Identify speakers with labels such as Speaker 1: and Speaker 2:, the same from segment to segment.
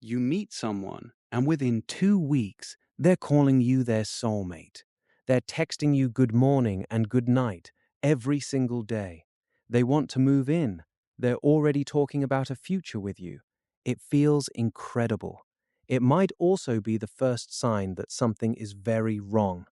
Speaker 1: You meet someone, and within 2 weeks, they're calling you their soulmate. They're texting you good morning and good night every single day. They want to move in. They're already talking about a future with you. It feels incredible. It might also be the first sign that something is very wrong.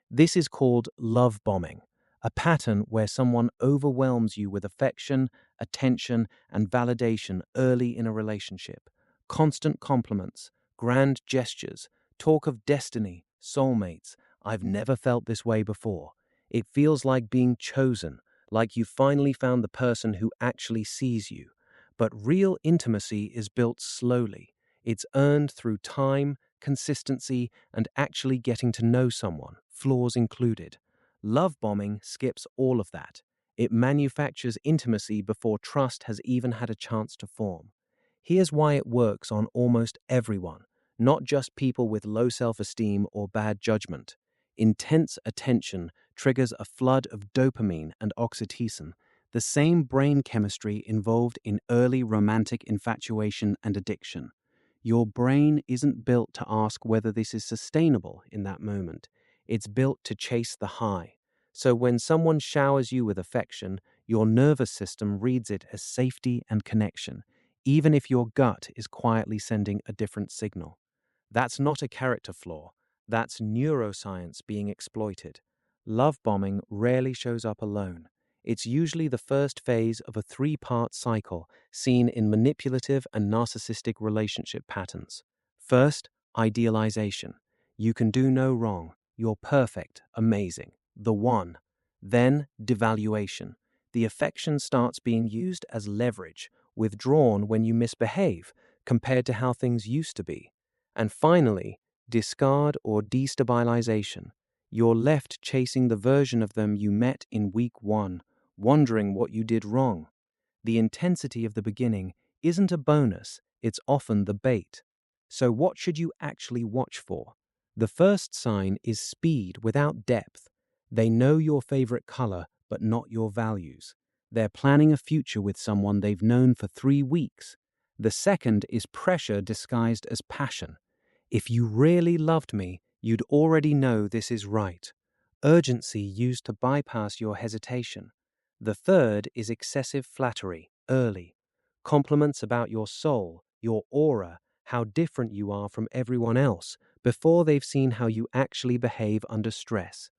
Speaker 1: This is called love bombing, a pattern where someone overwhelms you with affection, attention, and validation early in a relationship. Constant compliments, grand gestures, talk of destiny, soulmates. I've never felt this way before. It feels like being chosen, like you finally found the person who actually sees you. But real intimacy is built slowly. It's earned through time, consistency, and actually getting to know someone, flaws included. Love bombing skips all of that. It manufactures intimacy before trust has even had a chance to form. Here's why it works on almost everyone, not just people with low self-esteem or bad judgment. Intense attention triggers a flood of dopamine and oxytocin, the same brain chemistry involved in early romantic infatuation and addiction. Your brain isn't built to ask whether this is sustainable in that moment. It's built to chase the high. So when someone showers you with affection, your nervous system reads it as safety and connection, even if your gut is quietly sending a different signal. That's not a character flaw. That's neuroscience being exploited. Love bombing rarely shows up alone. It's usually the first phase of a three-part cycle seen in manipulative and narcissistic relationship patterns. First, idealization. You can do no wrong. You're perfect, amazing, the one. Then, devaluation. The affection starts being used as leverage, withdrawn when you misbehave, compared to how things used to be. And finally, discard or destabilization. You're left chasing the version of them you met in week one, wondering what you did wrong. The intensity of the beginning isn't a bonus, it's often the bait. So, what should you actually watch for? The first sign is speed without depth. They know your favorite color, but not your values. They're planning a future with someone they've known for 3 weeks. The second is pressure disguised as passion. If you really loved me, you'd already know this is right. Urgency used to bypass your hesitation. The third is excessive flattery, early. Compliments about your soul, your aura, how different you are from everyone else, before they've seen how you actually behave under stress.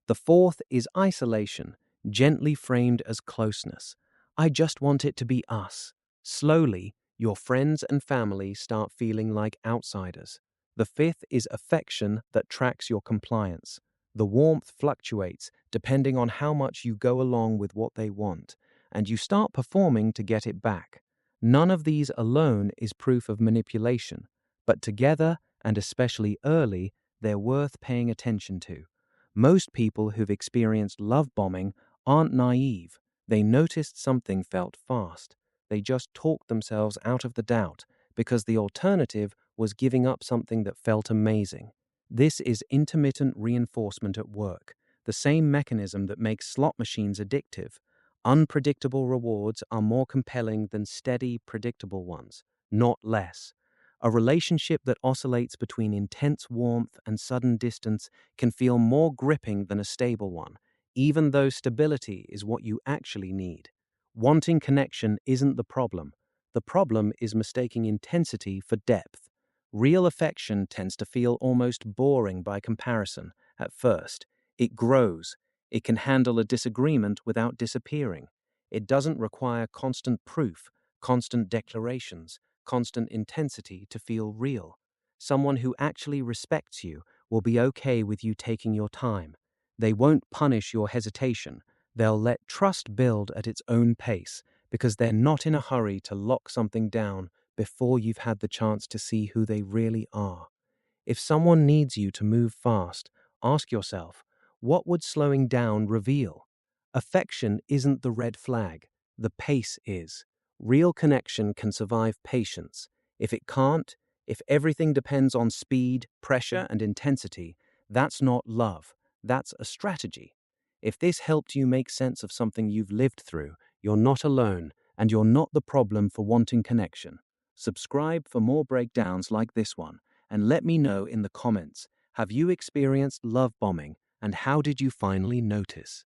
Speaker 1: The fourth is isolation, gently framed as closeness. I just want it to be us. Slowly, your friends and family start feeling like outsiders. The fifth is affection that tracks your compliance. The warmth fluctuates depending on how much you go along with what they want, and you start performing to get it back. None of these alone is proof of manipulation, but together, and especially early, they're worth paying attention to. Most people who've experienced love bombing aren't naive. They noticed something felt fast. They just talked themselves out of the doubt because the alternative was giving up something that felt amazing. This is intermittent reinforcement at work, the same mechanism that makes slot machines addictive. Unpredictable rewards are more compelling than steady, predictable ones, not less. A relationship that oscillates between intense warmth and sudden distance can feel more gripping than a stable one, even though stability is what you actually need. Wanting connection isn't the problem. The problem is mistaking intensity for depth. Real affection tends to feel almost boring by comparison at first. It grows. It can handle a disagreement without disappearing. It doesn't require constant proof, constant declarations, constant intensity to feel real. Someone who actually respects you will be okay with you taking your time. They won't punish your hesitation. They'll let trust build at its own pace because they're not in a hurry to lock something down before you've had the chance to see who they really are. If someone needs you to move fast, ask yourself, what would slowing down reveal? Affection isn't the red flag. The pace is. Real connection can survive patience. If it can't, if everything depends on speed, pressure, and intensity, that's not love. That's a strategy. If this helped you make sense of something you've lived through, you're not alone, and you're not the problem for wanting connection. Subscribe for more breakdowns like this one, and let me know in the comments, have you experienced love bombing and how did you finally notice?